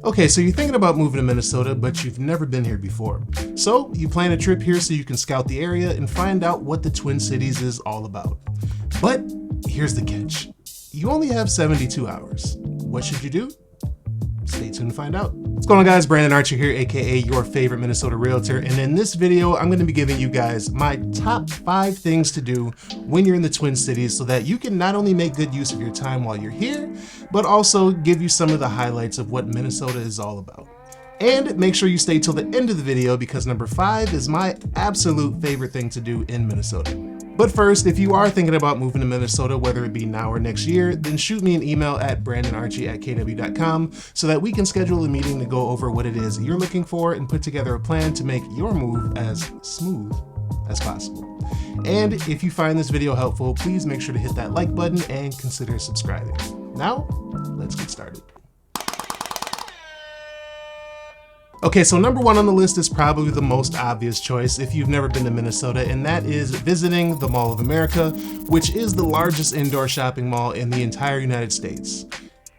Okay, so you're thinking about moving to Minnesota, but you've never been here before. So you plan a trip here so you can scout the area and find out what the Twin Cities is all about. But here's the catch. You only have 72 hours. What should you do? Stay tuned to find out. What's going on, guys? Brandon Archie here, aka your favorite Minnesota realtor. And in this video, I'm going to be giving you guys my top 5 things to do when you're in the Twin Cities so that you can not only make good use of your time while you're here, but also give you some of the highlights of what Minnesota is all about. And make sure you stay till the end of the video because number 5 is my absolute favorite thing to do in Minnesota. But first, if you are thinking about moving to Minnesota, whether it be now or next year, then shoot me an email at brandonarchie@kw.com so that we can schedule a meeting to go over what it is you're looking for and put together a plan to make your move as smooth as possible. And if you find this video helpful, please make sure to hit that like button and consider subscribing. Now, let's get started. Okay, so number 1 on the list is probably the most obvious choice if you've never been to Minnesota, and that is visiting the Mall of America, which is the largest indoor shopping mall in the entire United States.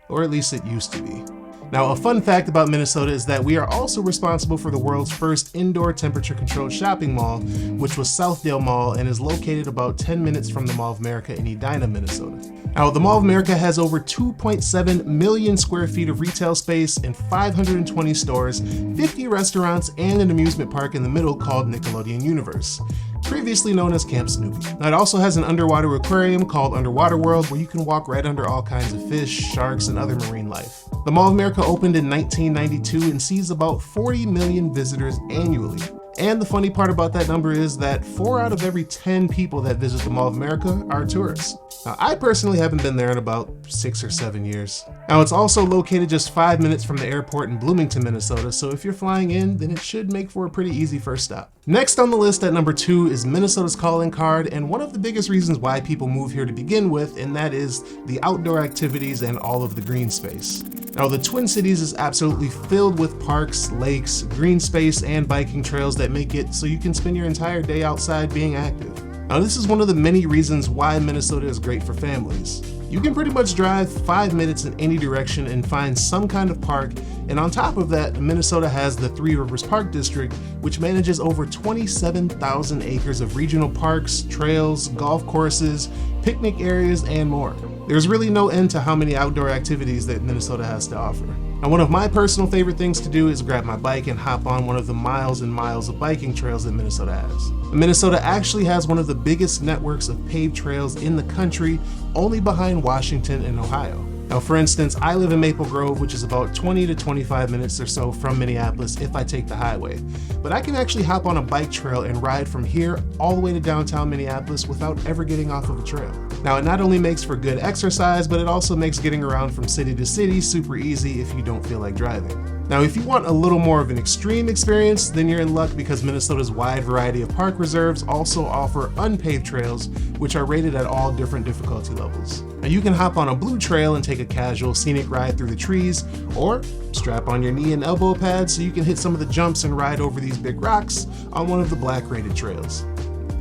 Or at least it used to be. Now, a fun fact about Minnesota is that we are also responsible for the world's first indoor temperature-controlled shopping mall, which was Southdale Mall and is located about 10 minutes from the Mall of America in Edina, Minnesota. Now, the Mall of America has over 2.7 million square feet of retail space and 520 stores, 50 restaurants, and an amusement park in the middle called Nickelodeon Universe, previously known as Camp Snoopy. Now, it also has an underwater aquarium called Underwater World where you can walk right under all kinds of fish, sharks, and other marine life. The Mall of America opened in 1992 and sees about 40 million visitors annually. And the funny part about that number is that 4 out of every 10 people that visit the Mall of America are tourists. Now, I personally haven't been there in about 6 or 7 years. Now, it's also located just 5 minutes from the airport in Bloomington, Minnesota, so if you're flying in, then it should make for a pretty easy first stop. Next on the list at number 2 is Minnesota's calling card, and one of the biggest reasons why people move here to begin with, and that is the outdoor activities and all of the green space. Now, the Twin Cities is absolutely filled with parks, lakes, green space, and biking trails that make it so you can spend your entire day outside being active. Now, this is one of the many reasons why Minnesota is great for families. You can pretty much drive 5 minutes in any direction and find some kind of park, and on top of that, Minnesota has the Three Rivers Park District, which manages over 27,000 acres of regional parks, trails, golf courses, picnic areas, and more. There's really no end to how many outdoor activities that Minnesota has to offer. Now, one of my personal favorite things to do is grab my bike and hop on one of the miles and miles of biking trails that Minnesota has. Minnesota actually has one of the biggest networks of paved trails in the country, only behind Washington and Ohio. Now, for instance, I live in Maple Grove, which is about 20 to 25 minutes or so from Minneapolis if I take the highway. But I can actually hop on a bike trail and ride from here all the way to downtown Minneapolis without ever getting off of a trail. Now, it not only makes for good exercise, but it also makes getting around from city to city super easy if you don't feel like driving. Now, if you want a little more of an extreme experience, then you're in luck because Minnesota's wide variety of park reserves also offer unpaved trails, which are rated at all different difficulty levels. Now, you can hop on a blue trail and take a casual scenic ride through the trees, or strap on your knee and elbow pads so you can hit some of the jumps and ride over these big rocks on one of the black rated trails.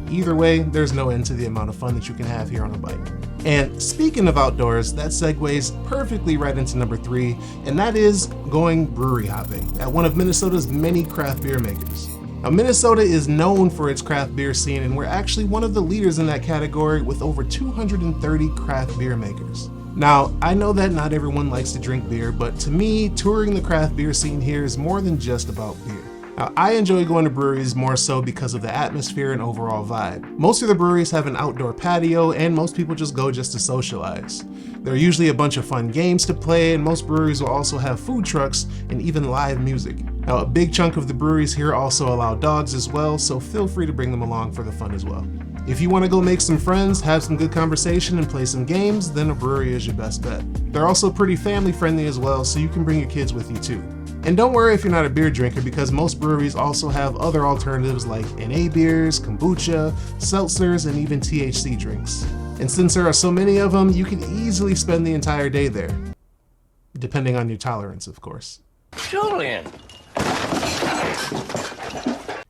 Either way, there's no end to the amount of fun that you can have here on a bike. And speaking of outdoors, that segues perfectly right into number 3, and that is going brewery hopping at one of Minnesota's many craft beer makers. Now, Minnesota is known for its craft beer scene, and we're actually one of the leaders in that category with over 230 craft beer makers. Now, I know that not everyone likes to drink beer, but to me, touring the craft beer scene here is more than just about beer. Now, I enjoy going to breweries more so because of the atmosphere and overall vibe. Most of the breweries have an outdoor patio, and most people just go just to socialize. There are usually a bunch of fun games to play, and most breweries will also have food trucks and even live music. Now, a big chunk of the breweries here also allow dogs as well, so feel free to bring them along for the fun as well. If you want to go make some friends, have some good conversation, and play some games, then a brewery is your best bet. They're also pretty family friendly as well, so you can bring your kids with you too. And don't worry if you're not a beer drinker, because most breweries also have other alternatives like NA beers, kombucha, seltzers, and even THC drinks. And since there are so many of them, you can easily spend the entire day there. Depending on your tolerance, of course. Julian!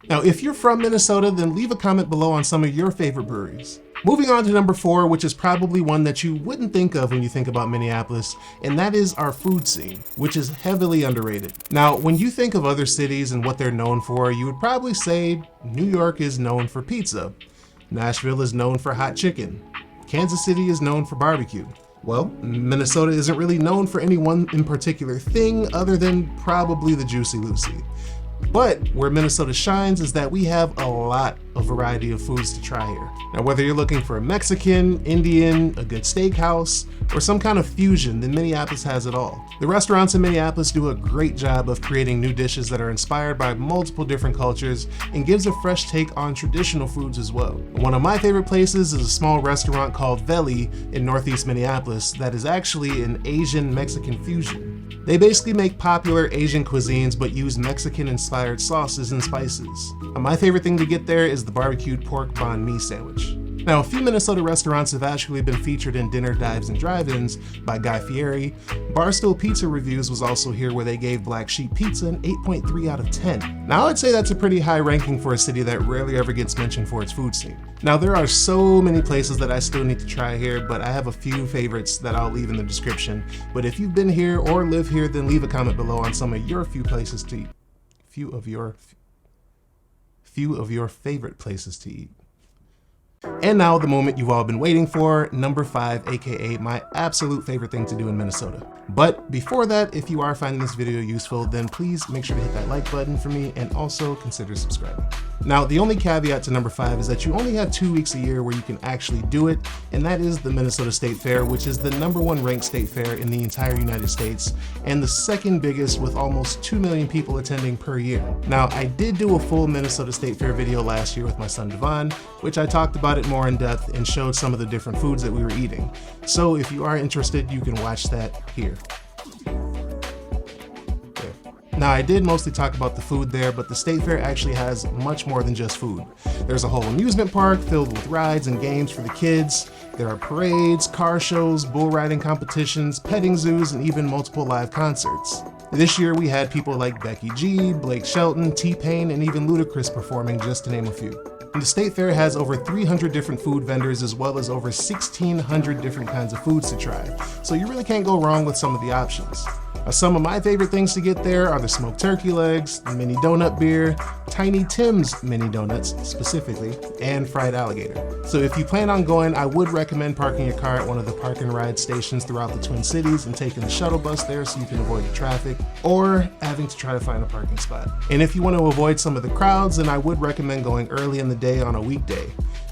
Now, if you're from Minnesota, then leave a comment below on some of your favorite breweries. Moving on to number 4, which is probably one that you wouldn't think of when you think about Minneapolis, and that is our food scene, which is heavily underrated. Now, when you think of other cities and what they're known for, you would probably say New York is known for pizza, Nashville is known for hot chicken, Kansas City is known for barbecue. Well, Minnesota isn't really known for any one in particular thing other than probably the Juicy Lucy. But where Minnesota shines is that we have a lot of variety of foods to try here. Now, whether you're looking for a Mexican, Indian, a good steakhouse, or some kind of fusion, then Minneapolis has it all. The restaurants in Minneapolis do a great job of creating new dishes that are inspired by multiple different cultures and gives a fresh take on traditional foods as well. One of my favorite places is a small restaurant called Veli in Northeast Minneapolis that is actually an Asian-Mexican fusion. They basically make popular Asian cuisines but use Mexican-inspired sauces and spices. My favorite thing to get there is the barbecued pork banh mi sandwich. Now, a few Minnesota restaurants have actually been featured in Dinner Dives and Drive-Ins by Guy Fieri. Barstool Pizza Reviews was also here, where they gave Black Sheep Pizza an 8.3 out of 10. Now, I'd say that's a pretty high ranking for a city that rarely ever gets mentioned for its food scene. Now, there are so many places that I still need to try here, but I have a few favorites that I'll leave in the description. But if you've been here or live here, then leave a comment below on some of your few places to eat. Few of your favorite places to eat. And now the moment you've all been waiting for, number 5, aka my absolute favorite thing to do in Minnesota. But before that, if you are finding this video useful, then please make sure to hit that like button for me and also consider subscribing. Now, the only caveat to number 5 is that you only have 2 weeks a year where you can actually do it, and that is the Minnesota State Fair, which is the #1 ranked state fair in the entire United States and the second biggest, with almost 2 million people attending per year. Now, I did do a full Minnesota State Fair video last year with my son Devon, which I talked about it more in depth and showed some of the different foods that we were eating. So if you are interested, you can watch that here. Now, I did mostly talk about the food there, but the State Fair actually has much more than just food. There's a whole amusement park filled with rides and games for the kids. There are parades, car shows, bull riding competitions, petting zoos, and even multiple live concerts. This year we had people like Becky G, Blake Shelton, T-Pain, and even Ludacris performing, just to name a few. And the State Fair has over 300 different food vendors, as well as over 1,600 different kinds of foods to try. So you really can't go wrong with some of the options. Some of my favorite things to get there are the smoked turkey legs, the mini donut beer, Tiny Tim's mini donuts specifically, and fried alligator. So if you plan on going, I would recommend parking your car at one of the park and ride stations throughout the Twin Cities and taking the shuttle bus there so you can avoid the traffic, or having to try to find a parking spot. And if you want to avoid some of the crowds, then I would recommend going early in the day on a weekday.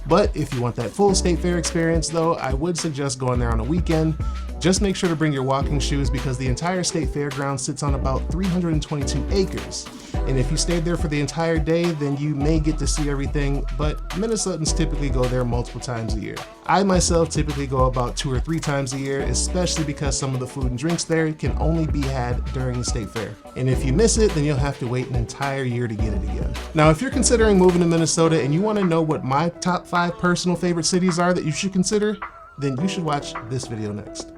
But if you want that full State Fair experience though, I would suggest going there on a weekend. Just make sure to bring your walking shoes because the entire state fairground sits on about 322 acres. And if you stayed there for the entire day, then you may get to see everything, but Minnesotans typically go there multiple times a year. I myself typically go about 2 or 3 times a year, especially because some of the food and drinks there can only be had during the state fair. And if you miss it, then you'll have to wait an entire year to get it again. Now, if you're considering moving to Minnesota and you want to know what my top 5 personal favorite cities are that you should consider, then you should watch this video next.